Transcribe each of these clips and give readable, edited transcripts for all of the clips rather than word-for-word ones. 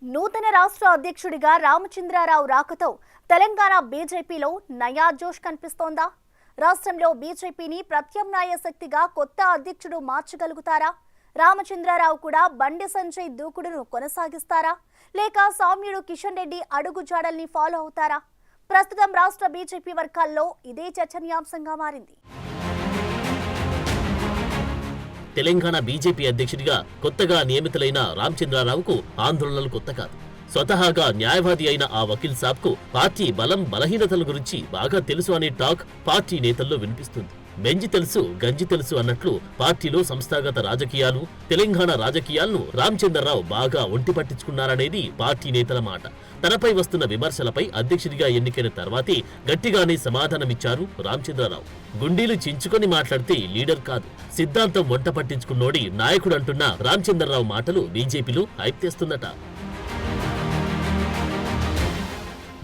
నూతన రాష్ట్ర అధ్యక్షుడిగా రామచంద్రారావు రాకతో తెలంగాణ బీజేపీలో నయా జోష్ కనిపిస్తోందా? రాష్ట్రంలో బీజేపీని ప్రత్యామ్నాయ శక్తిగా కొత్త అధ్యక్షుడు మార్చగలుగుతారా? రామచంద్రారావు కూడా బండి సంజయ్ దూకుడును కొనసాగిస్తారా? లేక సౌమ్యుడు కిషన్ రెడ్డి అడుగు జాడల్ని ఫాలో అవుతారా? ప్రస్తుతం రాష్ట్ర బీజేపీ వర్గాల్లో ఇదే చర్చనీయాంశంగా మారింది. తెలంగాణ బీజేపీ అధ్యక్షుడిగా కొత్తగా నియమితులైన రామచంద్రారావుకు ఆందోళనలు కొత్త కాదు. స్వతహాగా న్యాయవాది అయిన ఆ వకీల్ సాబ్కు పార్టీ బలం బలహీనతల గురించి బాగా తెలుసు అనే టాక్ పార్టీ నేతల్లో వినిపిస్తుంది. బెంజి తెలుసు గంజి తెలుసు అన్నట్లు పార్టీలో సంస్థాగత రాజకీయాలు, తెలంగాణ రాజకీయాలను రామచంద్రరావు బాగా ఒంటి పట్టించుకున్నారనేది పార్టీ నేతల మాట. తనపై వస్తున్న విమర్శలపై అధ్యక్షుడిగా ఎన్నికైన తర్వాతే గట్టిగానే సమాధానమిచ్చారు రామచంద్రరావు. గుండీలు చించుకొని మాట్లాడితే లీడర్ కాదు, సిద్ధాంతం వంట పట్టించుకున్నోడి నాయకుడు అంటున్న రామచంద్రరావు మాటలు బీజేపీలో హైప్ తెస్తుందట.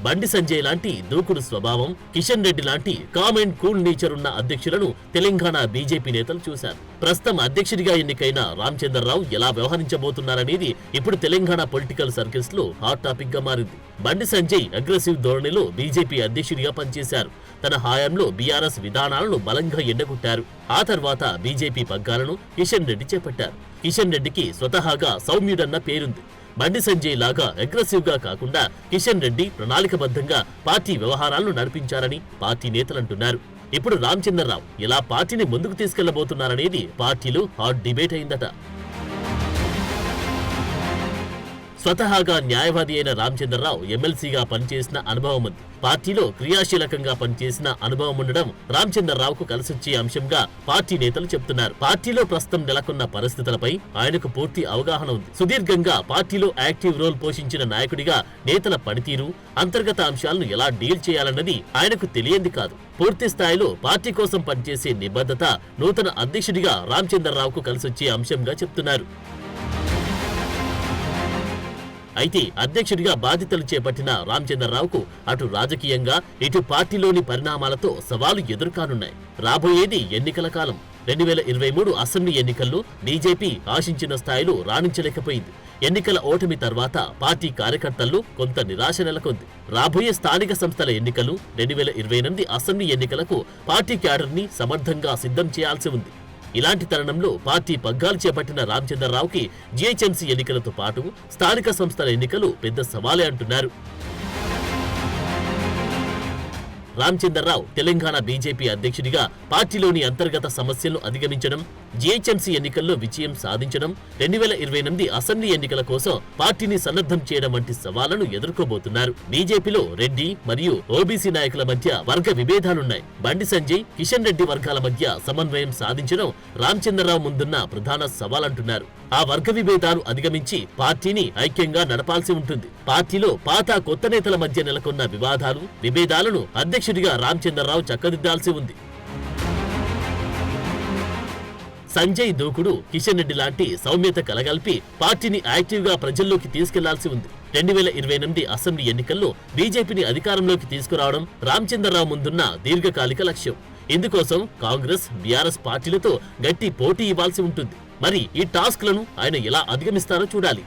బండి సంజయ్ లాంటి దూకుడు స్వభావం, కిషన్ రెడ్డి లాంటి కామ్ అండ్ కూల్ నేచర్ ఉన్న అధ్యక్షులను తెలంగాణ బీజేపీ నేతలు చూశారు. ప్రస్తుతం అధ్యక్షుడిగా ఎన్నికైన రామచంద్రరావు ఎలా వ్యవహరించబోతున్నారనేది ఇప్పుడు తెలంగాణ పొలిటికల్ సర్కిల్స్ లో హాట్ టాపిక్ గా మారింది. బండి సంజయ్ అగ్రెసివ్ ధోరణిలో బీజేపీ అధ్యక్షుడిగా పనిచేశారు. తన హయాంలో బీఆర్ఎస్ విధానాలను బలంగా ఎండగొట్టారు. ఆ తర్వాత బీజేపీ పగ్గాలను కిషన్ రెడ్డి చేపట్టారు. కిషన్ రెడ్డికి స్వతహాగా సౌమ్యుడన్న పేరుంది. బండి సంజయ్ లాగా అగ్రెసివ్ గా కాకుండా కిషన్ రెడ్డి ప్రణాళికబద్ధంగా పార్టీ వ్యవహారాలను నడిపించారని పార్టీ నేతలంటున్నారు. ఇప్పుడు రామచంద్రరావు ఎలా పార్టీని ముందుకు తీసుకెళ్లబోతున్నారనేది పార్టీలో హాట్ డిబేట్ అయిందట. స్వతహాగా న్యాయవాది అయిన రామచంద్రరావు ఎమ్మెల్సీగా పనిచేసిన అనుభవం ఉంది. పార్టీలో క్రియాశీలకంగా పనిచేసిన అనుభవం ఉండడం రామచంద్రరావుకు కలిసొచ్చే అంశంగా పార్టీ నేతలు చెప్తున్నారు. పార్టీలో ప్రస్తుతం నెలకొన్న పరిస్థితులపై ఆయనకు పూర్తి అవగాహన ఉంది. సుదీర్ఘంగా పార్టీలో యాక్టివ్ రోల్ పోషించిన నాయకుడిగా నేతల పనితీరు, అంతర్గత అంశాలను ఎలా డీల్ చేయాలన్నది ఆయనకు తెలియంది కాదు. పూర్తి స్థాయిలో పార్టీ కోసం పనిచేసే నిబద్ధత నూతన అధ్యక్షుడిగా రామచంద్రరావుకు కలిసొచ్చే అంశంగా చెప్తున్నారు. అయితే అధ్యక్షుడిగా బాధ్యతలు చేపట్టిన రామచంద్రరావుకు అటు రాజకీయంగా ఇటు పార్టీలోని పరిణామాలతో సవాలు ఎదురుకానున్నాయి. రాబోయేది ఎన్నికల కాలం. 2023 అసెంబ్లీ ఎన్నికల్లో బీజేపీ ఆశించిన స్థాయిలో రాణించలేకపోయింది. ఎన్నికల ఓటమి తర్వాత పార్టీ కార్యకర్తల్లో కొంత నిరాశ నెలకొంది. రాబోయే స్థానిక సంస్థల ఎన్నికలు, 2028 అసెంబ్లీ ఎన్నికలకు పార్టీ క్యాడర్ని సమర్థంగా సిద్ధం చేయాల్సి ఉంది. ఇలాంటి తరుణంలో పార్టీ పగ్గాలు చేపట్టిన రామచంద్రరావుకి జీహెచ్ఎంసీ ఎన్నికలతో పాటు స్థానిక సంస్థల ఎన్నికలు పెద్ద సవాలే అంటున్నారు. రామచంద్రరావు తెలంగాణ బీజేపీ అధ్యక్షుడిగా పార్టీలోని అంతర్గత సమస్యలను అధిగమించడం, జీహెచ్ఎంసీ ఎన్నికల్లో విజయం సాధించడం, 2028 అసెంబ్లీ ఎన్నికల కోసం పార్టీని సన్నద్ధం చేయడం వంటి సవాళ్లను ఎదుర్కోబోతున్నారు. బీజేపీలో రెడ్డి మరియు ఓబీసీ నాయకుల మధ్య వర్గ విభేదాలున్నాయి. బండి సంజయ్, కిషన్ రెడ్డి వర్గాల మధ్య సమన్వయం సాధించడం రామచంద్రరావు ముందున్న ప్రధాన సవాలంటున్నారు. ఆ వర్గ విభేదాలు అధిగమించి పార్టీని ఐక్యంగా నడపాల్సి ఉంటుంది. పార్టీలో పాత కొత్త నేతల మధ్య నెలకొన్న విభేదాలను అధ్యక్షుడిగా రామచంద్రరావు చక్కదిద్దాల్సి ఉంది. సంజయ్ దూకుడు, కిషన్ రెడ్డి లాంటి సౌమ్యత కలగల్పి పార్టీని యాక్టివ్ గా ప్రజల్లోకి తీసుకెళ్లాల్సి ఉంది. 2028 అసెంబ్లీ ఎన్నికల్లో బీజేపీని అధికారంలోకి తీసుకురావడం రామచంద్రరావు ముందున్న దీర్ఘకాలిక లక్ష్యం. ఇందుకోసం కాంగ్రెస్, బీఆర్ఎస్ పార్టీలతో గట్టి పోటీ ఇవ్వాల్సి ఉంటుంది. మరి ఈ టాస్క్లను ఆయన ఎలా అధిగమిస్తారో చూడాలి.